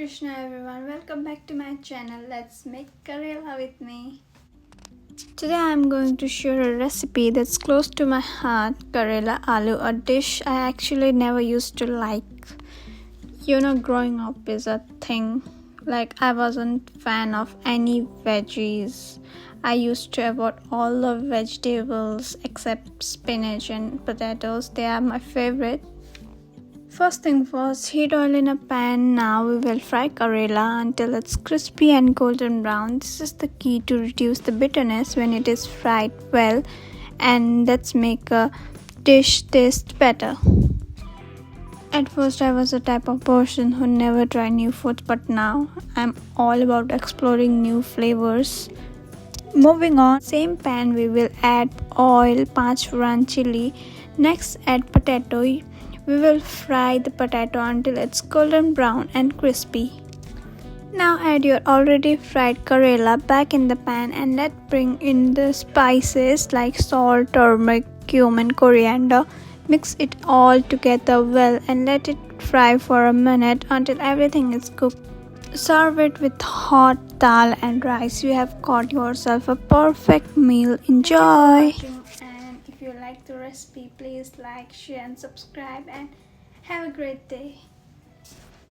Harekrishna everyone, welcome back to my channel. Let's make karela with me. Today I'm going to share a recipe that's close to my heart, karelaaloo, a dish I actually never used to like. Growing up is a thing. Like, I wasn't fan of any veggies. I used to avoid all the vegetables except spinach and potatoes. They are my favorite. First thing first, heat oil in a pan. Now we will fry karela until it's crispy and golden brown. This is the key to reduce the bitterness when it is fried well, and that's make a dish taste better. At first I was the type of person who never tried new foods, but now I'm all about exploring new flavors. Moving on, same pan we will add oil, 5 furan chili. Next add potato. We will fry the potato until it's golden brown and crispy. Now add your already fried karela back in the pan and let's bring in the spices like salt, turmeric, cumin, coriander. Mix it all together well and let it fry for a minute until everything is cooked. Serve it with hot dal and rice. You have got yourself a perfect meal. Enjoy! And if you like the recipe, please like, share and subscribe, and have a great day.